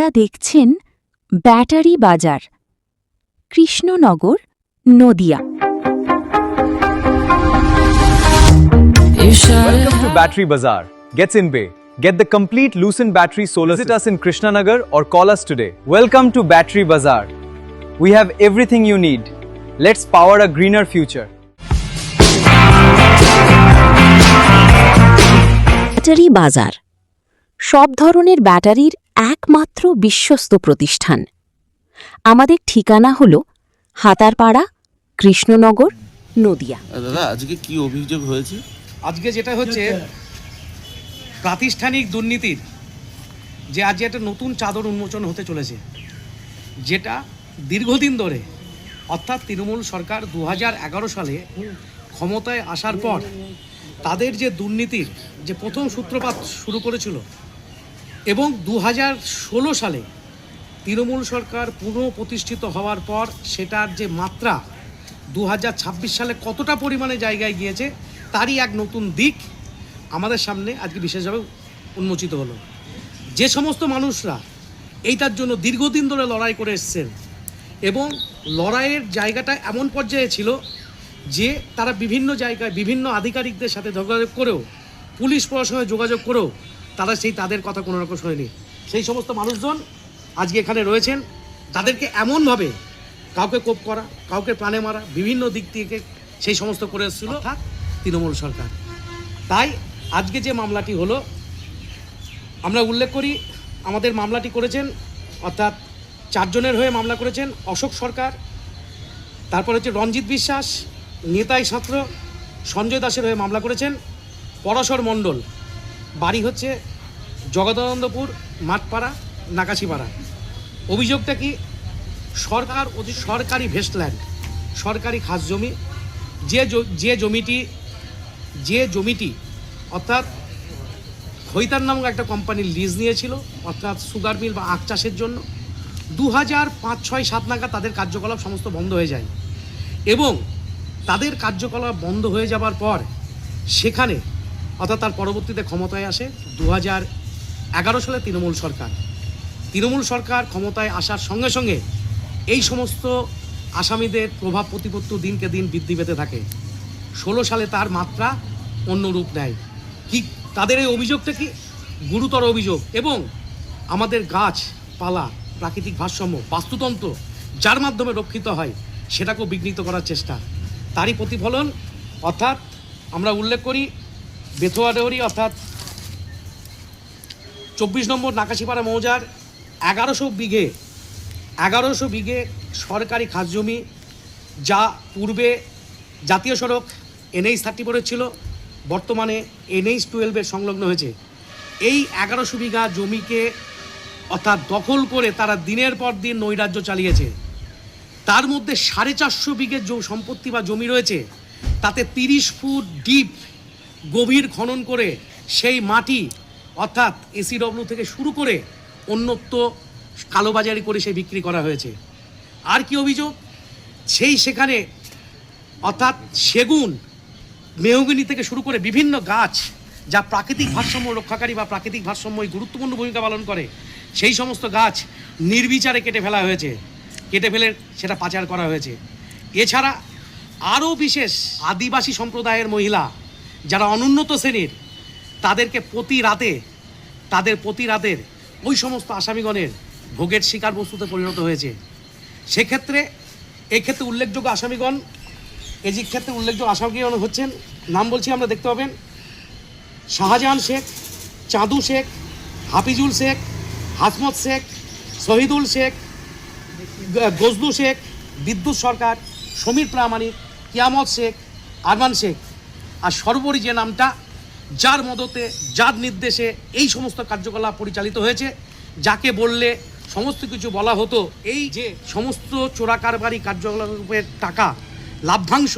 আপনারা দেখছেন ব্যাটারি বাজার, Krishnanagar, Nadia. Welcome to Battery Bazaar. Gets in Bay. Get the complete Lucent battery solar. Visit us in Krishnanagar or call us today. Welcome to Battery Bazaar. We have everything you need. Let's power a greener future. Battery বাজার সব ধরনের ব্যাটারির একমাত্র বিশ্বস্ত প্রতিষ্ঠান। আমাদের ঠিকানা হল হাতারপাড়া, কৃষ্ণনগর, নদিয়া। দাদা, আজকে কি অভিযোগ হয়েছে? আজকে যেটা হচ্ছে প্রাতিষ্ঠানিক দুর্নীতির যে আজকে একটা নতুন চাদর উন্মোচন হতে চলেছে, যেটা দীর্ঘদিন ধরে অর্থাৎ তৃণমূল সরকার 2011 সালে ক্ষমতায় আসার পর তাদের যে দুর্নীতির যে প্রথম সূত্রপাত শুরু করেছিল এবং 2016 সালে তৃণমূল সরকার পুনঃপ্রতিষ্ঠিত হওয়ার পর সেটার যে মাত্রা 2026 সালে কতটা পরিমাণে জায়গায় গিয়েছে তারই এক নতুন দিক আমাদের সামনে আজকে বিশেষভাবে উন্মোচিত হলো। যে সমস্ত মানুষরা এইটার জন্য দীর্ঘদিন ধরে লড়াই করে এসছেন এবং লড়াইয়ের জায়গাটা এমন পর্যায়ে ছিল যে তারা বিভিন্ন জায়গায় বিভিন্ন আধিকারিকদের সাথে যোগাযোগ করেও, পুলিশ প্রশাসনে যোগাযোগ করেও তারা তাদের কথা কোনো রকম শোনেনি। সেই সমস্ত মানুষজন আজকে এখানে রয়েছেন, তাদেরকে এমনভাবে কাউকে কোপ করা, কাউকে প্রাণে মারা, বিভিন্ন দিক থেকে সেই সমস্ত করে এসেছিল তৃণমূল সরকার। তাই আজকে যে মামলাটি হলো, আমরা উল্লেখ করি আমাদের মামলাটি করেছেন অর্থাৎ 4 জনের হয়ে মামলা করেছেন অশোক সরকার, তারপর হচ্ছে রঞ্জিত বিশ্বাস, নেতাই ছাত্র, সঞ্জয় দাসের হয়ে মামলা করেছেন পরাশর মণ্ডল, বাড়ি হচ্ছে জগদানন্দপুর, মাঠপাড়া, নাকাশিপাড়া। অভিযোগটা কি, সরকারি ভেস্টল্যান্ড, সরকারি খাস জমি, যে জমিটি অর্থাৎ খৈতান নামক একটা কোম্পানির লিজ নিয়েছিল অর্থাৎ সুগার মিল বা আখ চাষের জন্য 2005-6-7 নাগাদ তাদের কার্যকলাপ সমস্ত বন্ধ হয়ে যায় এবং তাদের কার্যকলাপ বন্ধ হয়ে যাবার পর সেখানে অর্থাৎ তার পরবর্তীতে ক্ষমতায় আসে 2011 সালে তৃণমূল সরকার ক্ষমতায় আসার সঙ্গে সঙ্গে এই সমস্ত আসামিদের প্রভাব প্রতিপত্তি দিনকে দিন বৃদ্ধি পেতে থাকে। 16 সালে তার মাত্রা অন্য রূপ নেয়। কি তাদের এই অভিযোগটা কি গুরুতর অভিযোগ এবং আমাদের গাছপালা, প্রাকৃতিক ভারসাম্য, বাস্তুতন্ত্র যার মাধ্যমে রক্ষিত হয় সেটাকেও বিঘ্নিত করার চেষ্টা, তারই প্রতিফলন। অর্থাৎ আমরা উল্লেখ করি বেথুয়াডহরি অর্থাৎ 24 নম্বর নাকাশিপাড়া মৌজার 1100 বিঘে সরকারি খাস জমি, যা পূর্বে জাতীয় সড়ক NH-34 ছিল, বর্তমানে NH-12 সংলগ্ন হয়েছে। এই 1100 বিঘা জমিকে অর্থাৎ দখল করে তারা দিনের পর দিন নৈরাজ্য চালিয়েছে। তার মধ্যে 450 বিঘে সম্পত্তি বা জমি রয়েছে, তাতে 30 ফুট ডিপ গভীর খনন করে সেই মাটি অর্থাৎ ACW থেকে শুরু করে অন্যত্র কালোবাজারি করে সে বিক্রি করা হয়েছে। আর কি অভিযোগ, সেখানে অর্থাৎ সেগুন, মেহগনি থেকে শুরু করে বিভিন্ন গাছ যা প্রাকৃতিক ভারসাম্য রক্ষাকারী বা প্রাকৃতিক ভারসাম্যই গুরুত্বপূর্ণ ভূমিকা পালন করে, সেই সমস্ত গাছ নির্বিচারে কেটে ফেলে সেটা পাচার করা হয়েছে। এছাড়া আরও বিশেষ আদিবাসী সম্প্রদায়ের মহিলা যারা অনুন্নত শ্রেণীর, তাদেরকে প্রতি রাতের ওই সমস্ত আসামিগণের ভোগের শিকার বস্তুতে পরিণত হয়েছে। এক্ষেত্রে উল্লেখযোগ্য আসামিগণ হচ্ছেন, নাম বলছি আমরা দেখতে পাবেন, শাহজাহান শেখ, চাঁদু শেখ, হাফিজুল শেখ, হাসমত শেখ, শহীদুল শেখ, গজলু শেখ, বিদ্যুৎ সরকার, সমীর প্রামাণিক, কিয়ামত শেখ, আরমান শেখ। আর সর্বোপরি যে নামটা, যার মদতে, যার নির্দেশে এই সমস্ত কার্যকলাপ পরিচালিত হয়েছে, যাকে বললে সমস্ত কিছু বলা হতো, এই যে সমস্ত চোরাকারবারি কার্যকলাপের টাকা লাভ্যাংশ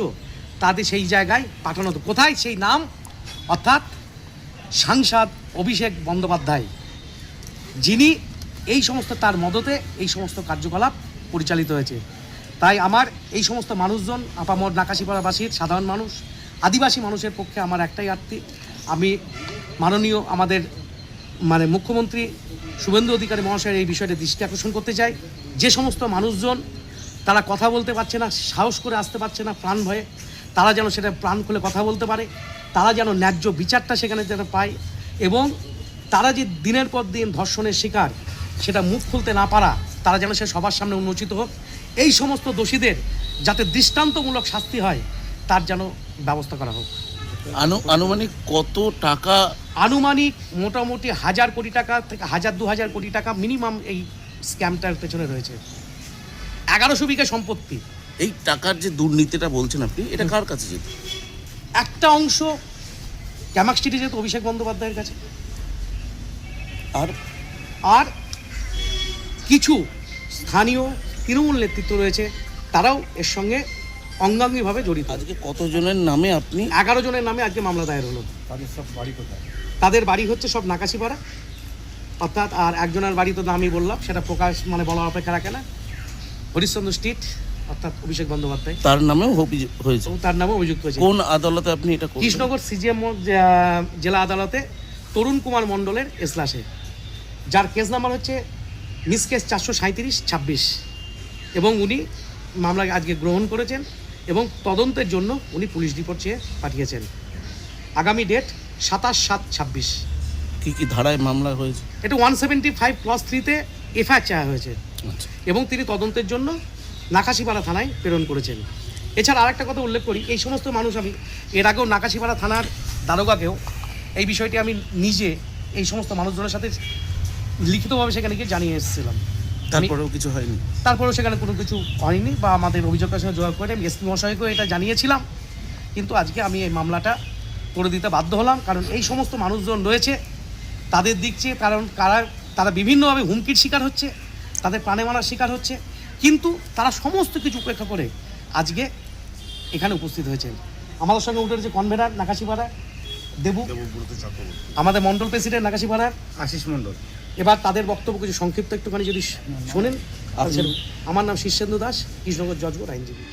তাদের সেই জায়গায় পাঠানো হতো। কোথায়? সেই নাম অর্থাৎ সাংসদ অভিষেক বন্দ্যোপাধ্যায়, যিনি এই সমস্ত তার মদতে এই সমস্ত কার্যকলাপ পরিচালিত হয়েছে। তাই আমার এই সমস্ত মানুষজন, আপামর নাকাশিপাড়াবাসীর সাধারণ মানুষ, আদিবাসী মানুষের পক্ষে আমার একটাই আর্তি, আমি মাননীয় আমাদের মুখ্যমন্ত্রী শুভেন্দু অধিকারী মহাশয়ের এই বিষয়টা দৃষ্টি আকর্ষণ করতে চাই। যে সমস্ত মানুষজন তারা কথা বলতে পারছে না, সাহস করে আসতে পারছে না প্রাণ ভয়ে, তারা যেন সেটা প্রাণ খুলে কথা বলতে পারে, তারা যেন ন্যায্য বিচারটা সেখানে যেন পায়, এবং তারা যে দিনের পর দিন ধর্ষণের শিকার সেটা মুখ খুলতে না পারা, তারা যেন সে সবার সামনে উন্মোচিত হোক। এই সমস্ত দোষীদের যাতে দৃষ্টান্তমূলক শাস্তি হয় তার যেন ব্যবস্থা করা হোক। আনুমানিক কত টাকা? আনুমানিক মোটামুটি 1000 কোটি টাকা থেকে 1000-2000 কোটি টাকা মিনিমাম এই স্ক্যামটার পেছনে রয়েছে। 1100 বিঘা সম্পত্তি। এই টাকার যে দুর্নীতিটা বলছেন আপনি, এটা কার কাছে যেত? একটা অংশ ক্যামাক স্ট্রিটে যেত অভিষেক বন্দ্যোপাধ্যায়ের কাছে, আর আর কিছু স্থানীয় তৃণমূল নেতৃত্ব রয়েছে, তারাও এর সঙ্গে অঙ্গাঙ্গিভাবে জড়িত। আজকে কতজনের নামে আপনি? 11 জনের নামে আজকে মামলা দায়ের হলো। তাদের বাড়ি হচ্ছে সব নাকাশিপাড়া, অর্থাৎ, আর একজনের বাড়ি তো আমি বললাম, সেটা প্রকাশ মানে বলা অপেক্ষা রাখে না, হরিশ্চন্দ্র স্ট্রিট, অর্থাৎ অভিষেক বন্দ্যোপাধ্যায়, তার নামেও অভিযোগ হয়েছে। এবং তার নামেও অভিযুক্ত হয়েছে। কোন আদালতে আপনি এটা করলেন? কৃষ্ণনগর সিজিএম জেলা আদালতে তরুণ কুমার মণ্ডলের এজলাসে, যার কেস নাম্বার হচ্ছে মিস কেস 437/26, এবং উনি মামলা আজকে গ্রহণ করেছেন এবং তদন্তের জন্য উনি পুলিশ রিপোর্ট চেয়ে পাঠিয়েছেন। আগামী ডেট 27/7/26। কি কি ধারায় মামলা হয়েছে? এটা 175+3-তে এফআইআর চাওয়া হয়েছে, আচ্ছা। এবং তিনি তদন্তের জন্য নাকাশিপাড়া থানায় প্রেরণ করেছেন। এছাড়া আরেকটা কথা উল্লেখ করি, এই সমস্ত মানুষ, আমি এর আগেও নাকাশিপাড়া থানার দারোগাকেও এই বিষয়টি আমি নিজে এই সমস্ত মানুষজনের সাথে লিখিতভাবে সেখানে গিয়ে জানিয়ে এসেছিলাম। তারপরেও কিছু হয়নি? তারপরেও সেখানে কোনো কিছু হয়নি, বা আমাদের অভিযোগের সঙ্গে যোগাযোগ করে আমি এসপি মহাশয়কেও এটা জানিয়েছিলাম। কিন্তু আজকে আমি এই মামলাটা করে দিতে বাধ্য হলাম, কারণ এই সমস্ত মানুষজন রয়েছে, তাদের দিকছে, কারণ তারা বিভিন্নভাবে হুমকির শিকার হচ্ছে, তাদের প্রাণে মারার শিকার হচ্ছে, কিন্তু তারা সমস্ত কিছু উপেক্ষা করে আজকে এখানে উপস্থিত হয়েছেন। আমাদের সঙ্গে উঠে রয়েছে কনভেনার নাকাশিপাড়া দেবু, আমাদের মণ্ডল প্রেসিডেন্ট নাকাশিপাড়ার আশিস মণ্ডল। এবার তাদের বক্তব্য কিছু সংক্ষিপ্ত একটুখানি যদি শোনেন। আমার নাম শীর্ষেন্দু দাস, কৃষ্ণনগর জজকোর্ট আইনজীবী।